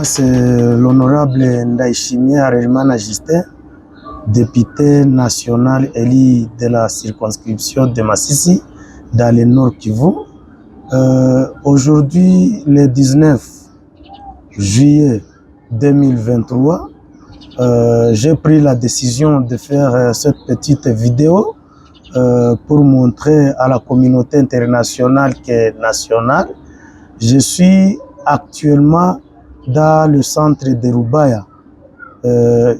c'est l'honorable Ndaïchimie Harerimana Justin, député national élu de la circonscription de Masisi dans le Nord Kivu. Aujourd'hui, le 19 juillet 2023, j'ai pris la décision de faire cette petite vidéo pour montrer à la communauté internationale et nationale. Je suis actuellement dans le centre de Rubaya,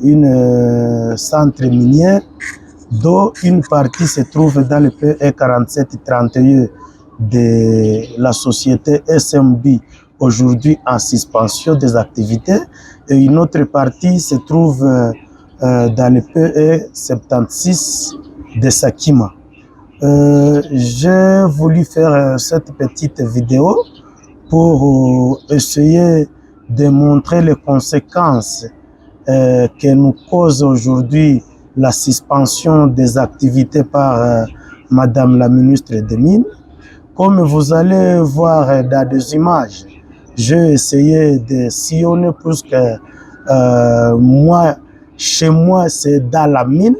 une centre minière dont une partie se trouve dans le PE 4731 de la société SMB, aujourd'hui en suspension des activités, et une autre partie se trouve dans le PE 76 de Sakima. J'ai voulu faire cette petite vidéo pour essayer de montrer les conséquences que nous cause aujourd'hui la suspension des activités par Madame la ministre des Mines. Comme vous allez voir dans des images, j'ai essayé de sillonner plus que moi, chez moi c'est dans la mine,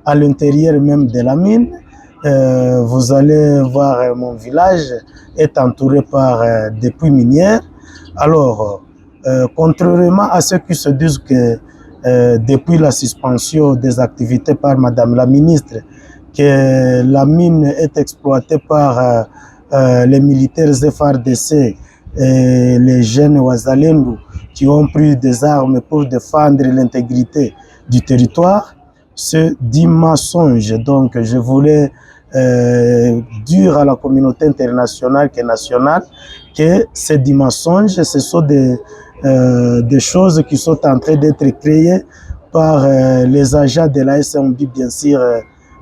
à l'intérieur même de la mine. Vous allez voir mon village est entouré par des puits minières. Alors, contrairement à ceux qui se disent que depuis la suspension des activités par Madame la ministre, que la mine est exploitée par les militaires FARDC et les jeunes Ouazalendou qui ont pris des armes pour défendre l'intégrité du territoire, c'est du mensonge. Donc je voulais dire à la communauté internationale et nationale que c'est du mensonge, ce sont des choses qui sont en train d'être créées par les agents de la SMB, bien sûr,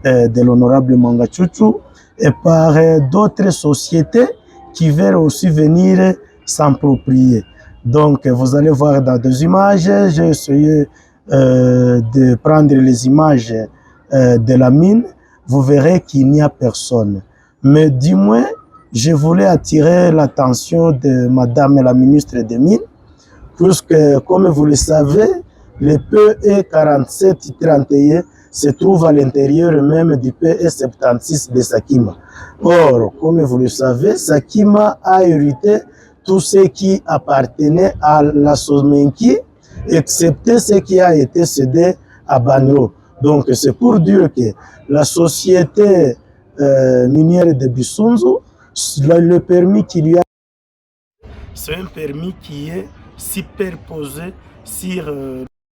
de l'honorable Manga Chouchou, et par d'autres sociétés qui veulent aussi venir s'approprier. Donc, vous allez voir dans des images, j'ai essayé de prendre les images de la mine, vous verrez qu'il n'y a personne. Mais du moins, je voulais attirer l'attention de Madame la ministre des Mines, puisque, comme vous le savez, le PE 4731 se trouve à l'intérieur même du PE 76 de Sakima. Or, comme vous le savez, Sakima a hérité tout ce qui appartenait à la Somenki, excepté ce qui a été cédé à Banro. Donc, c'est pour dire que la société minière de Bissunzu, le permis qu'il y a, c'est un permis qui est superposé sur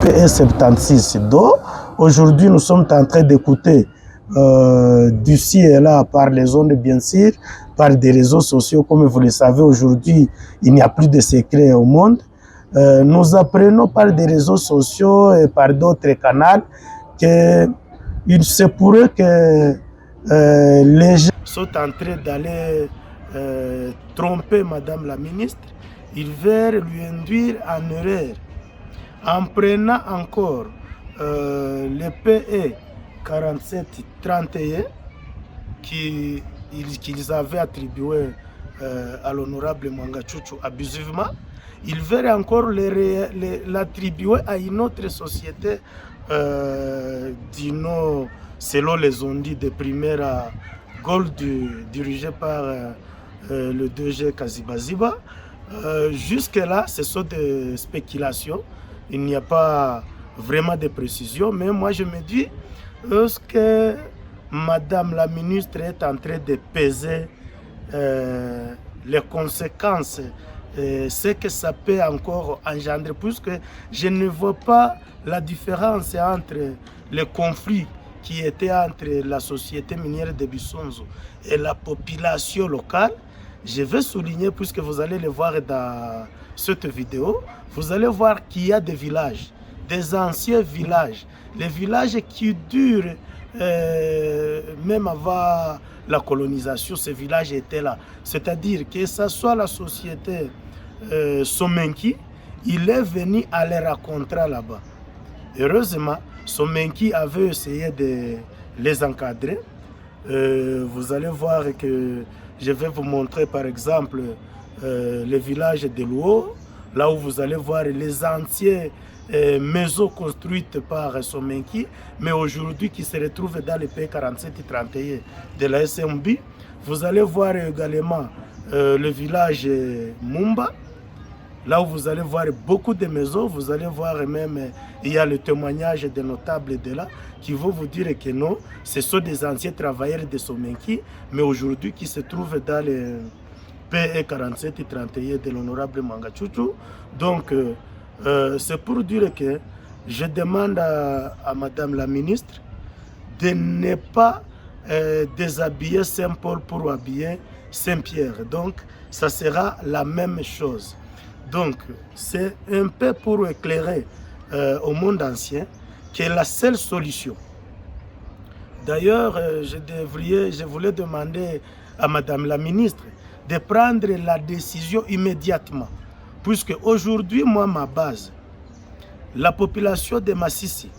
PE76. Donc, aujourd'hui, nous sommes en train d'écouter d'ici et là, par les ondes, bien sûr, par des réseaux sociaux. Comme vous le savez, aujourd'hui, il n'y a plus de secrets au monde. Nous apprenons par des réseaux sociaux et par d'autres canaux qu'il se pourrait que les gens sont en train d'aller tromper Madame la ministre. Ils veulent lui induire en erreur en prenant encore le PE 4731 qu'ils avaient attribué à l'honorable Manga Chouchou abusivement. Ils veulent encore l'attribuer à une autre société selon les ondits de Primera Gold dirigée par le DG Kazibaziba. Jusque-là, ce sont des spéculations. Il n'y a pas vraiment de précision. Mais moi, je me dis, est-ce que Madame la ministre est en train de peser les conséquences, ce que ça peut encore engendrer, puisque je ne vois pas la différence entre le conflit qui était entre la société minière de Bissunzu et la population locale. Je vais souligner, puisque vous allez le voir dans cette vidéo, vous allez voir qu'il y a des villages, des anciens villages, les villages qui durent même avant la colonisation, ces villages étaient là. C'est-à-dire que ce soit la société Somenki, il est venu à les rencontrer là-bas. Heureusement, Somenki avait essayé de les encadrer. Vous allez voir que je vais vous montrer par exemple le village de Luo, là où vous allez voir les anciennes maisons construites par Somenki, mais aujourd'hui qui se retrouvent dans le P47-31 de la SMB. Vous allez voir également le village Mumba, là où vous allez voir beaucoup de maisons. Vous allez voir même, il y a le témoignage des notables de là qui vont vous dire que non, ce sont des anciens travailleurs de Somenki, mais aujourd'hui qui se trouvent dans le PE47-31 de l'honorable Manga Tchouchou. Donc, c'est pour dire que je demande à Madame la ministre de ne pas déshabiller Saint-Paul pour habiller Saint-Pierre. Donc, ça sera la même chose. Donc, c'est un peu pour éclairer au monde ancien que la seule solution. D'ailleurs, je voulais demander à Madame la ministre de prendre la décision immédiatement. Puisque aujourd'hui, moi, ma base, la population de Massissi,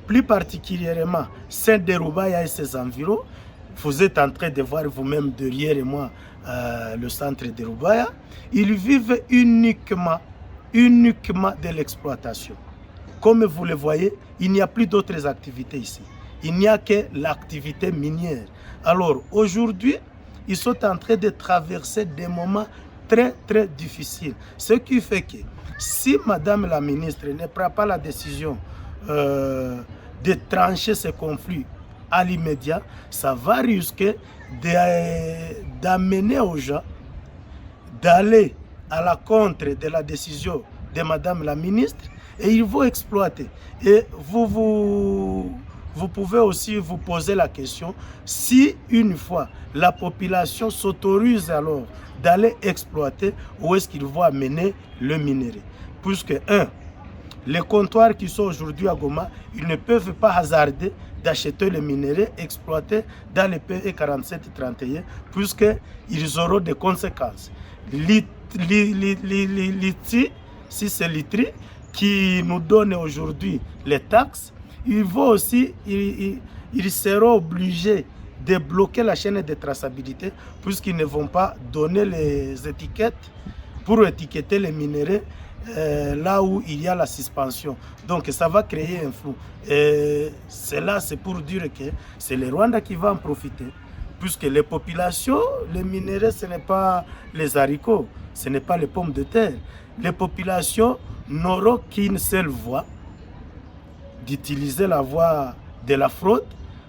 plus particulièrement Saint-Deroubaya et ses environs, vous êtes en train de voir vous-même derrière moi le centre de Roubaya, ils vivent uniquement de l'exploitation. Comme vous le voyez, il n'y a plus d'autres activités ici. Il n'y a que l'activité minière. Alors aujourd'hui, ils sont en train de traverser des moments très difficiles. Ce qui fait que si Madame la ministre ne prend pas la décision de trancher ce conflit à l'immédiat, ça va risquer d'amener aux gens d'aller à la contre de la décision de Madame la ministre et ils vont exploiter. Et vous pouvez aussi vous poser la question, si une fois la population s'autorise alors d'aller exploiter, où est-ce qu'ils vont amener le minerai? Puisque, les comptoirs qui sont aujourd'hui à Goma, ils ne peuvent pas hasarder d'acheter le minerai exploité dans le PE 47-31, puisqu'ils auront des conséquences. L'ITI, si c'est l'ITRI qui nous donne aujourd'hui les taxes, ils seront obligés de bloquer la chaîne de traçabilité puisqu'ils ne vont pas donner les étiquettes pour étiqueter les minéraux là où il y a la suspension. Donc ça va créer un flou. Et cela, c'est pour dire que c'est le Rwanda qui va en profiter. Puisque les populations, les minéraux, ce n'est pas les haricots, ce n'est pas les pommes de terre. Les populations n'auront qu'une seule voie, d'utiliser la voie de la fraude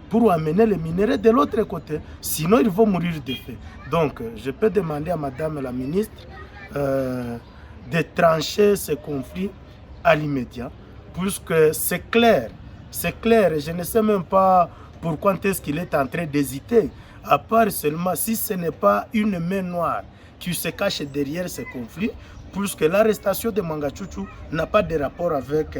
pour amener les minéraux de l'autre côté. Sinon, ils vont mourir de faim. Donc, je peux demander à Madame la ministre de trancher ce conflit à l'immédiat, puisque c'est clair, et je ne sais même pas pourquoi est-ce qu'il est en train d'hésiter, à part seulement si ce n'est pas une main noire qui se cache derrière ce conflit, puisque l'arrestation de Manga Tchouchou n'a pas de rapport avec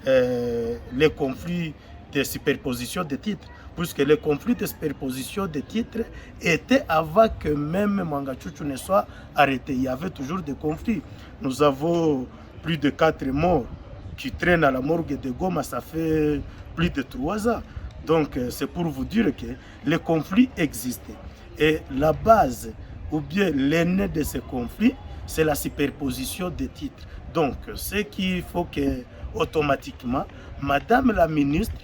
les conflits de superposition de titres, puisque les conflits de superposition de titres étaient avant que même Manga Tchouchou ne soit arrêté. Il y avait toujours des conflits. Nous avons plus de 4 morts qui traînent à la morgue de Goma, ça fait plus de 3 ans. Donc c'est pour vous dire que les conflits existaient. Et la base, ou bien l'aîné de ces conflits, c'est la superposition des titres. Donc ce qu'il faut que, automatiquement, Madame la ministre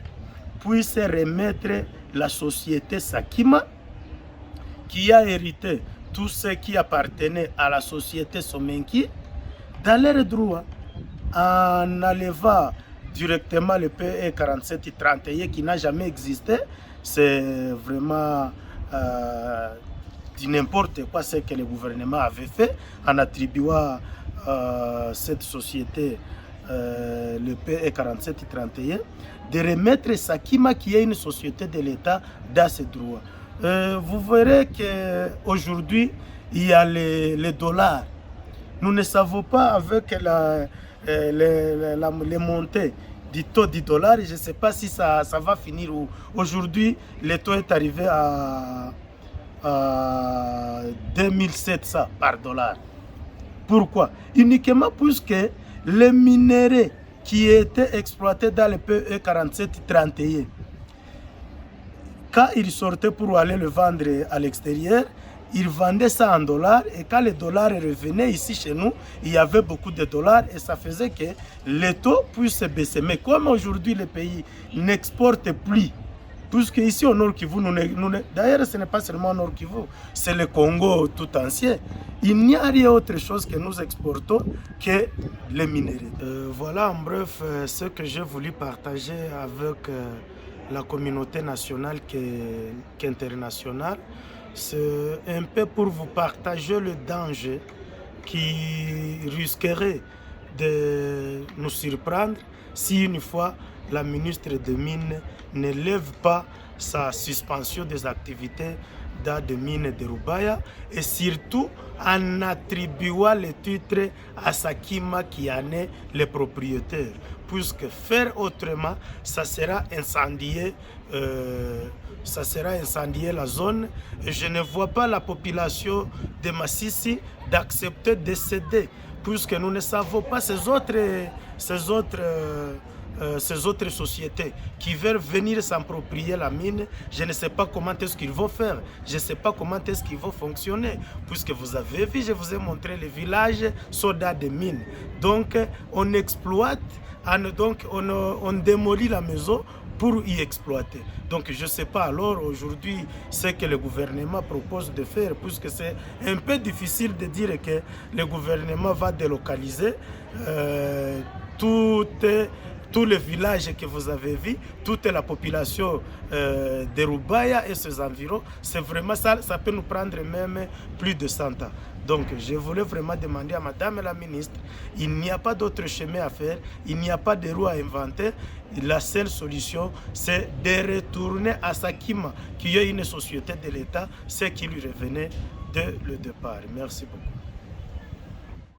puisse remettre la société Sakima, qui a hérité tout ce qui appartenait à la société Somenki, dans leurs droits, en enlevant directement le PE 47-31 qui n'a jamais existé. C'est vraiment du n'importe quoi ce que le gouvernement avait fait en attribuant cette société le PE 47-31, de remettre Sakima qui est une société de l'État dans ses droits. Vous verrez qu'aujourd'hui, il y a les dollars. Nous ne savons pas avec les montées du taux du dollar, je ne sais pas si ça va finir où. Aujourd'hui, le taux est arrivé à 2700 par dollar. Pourquoi? Uniquement puisque les minéraux qui étaient exploités dans le PE 47-31, quand ils sortaient pour aller le vendre à l'extérieur, ils vendaient ça en dollars et quand les dollars revenaient ici chez nous, il y avait beaucoup de dollars et ça faisait que les taux puissent baisser. Mais comme aujourd'hui les pays n'exportent plus, puisque ici au Nord Kivu, d'ailleurs ce n'est pas seulement au Nord Kivu, c'est le Congo tout entier, il n'y a rien autre chose que nous exportons que les minerais. Voilà en bref ce que j'ai voulu partager avec la communauté nationale qu'internationale. C'est un peu pour vous partager le danger qui risquerait de nous surprendre si une fois la ministre des Mines ne lève pas sa suspension des activités dans des mines de Rubaya et surtout en attribuant le titre à Sakima qui en est le propriétaire. Puisque faire autrement, ça sera incendier la zone et je ne vois pas la population de Massissi d'accepter de céder puisque nous ne savons pas ces autres sociétés qui veulent venir s'approprier la mine. Je ne sais pas comment est-ce qu'ils vont faire, je ne sais pas comment est-ce qu'ils vont fonctionner, puisque vous avez vu, je vous ai montré les villages soldats de mines. Donc on exploite, on démolit la maison pour y exploiter. Donc je ne sais pas alors aujourd'hui ce que le gouvernement propose de faire, puisque c'est un peu difficile de dire que le gouvernement va délocaliser tous les villages que vous avez vus, toute la population de Rubaya et ses environs. C'est vraiment ça peut nous prendre même plus de 100 ans. Donc je voulais vraiment demander à Madame la ministre, il n'y a pas d'autre chemin à faire, il n'y a pas de roue à inventer. La seule solution, c'est de retourner à Sakima, qui est une société de l'État, ce qui lui revenait dès le départ. Merci beaucoup.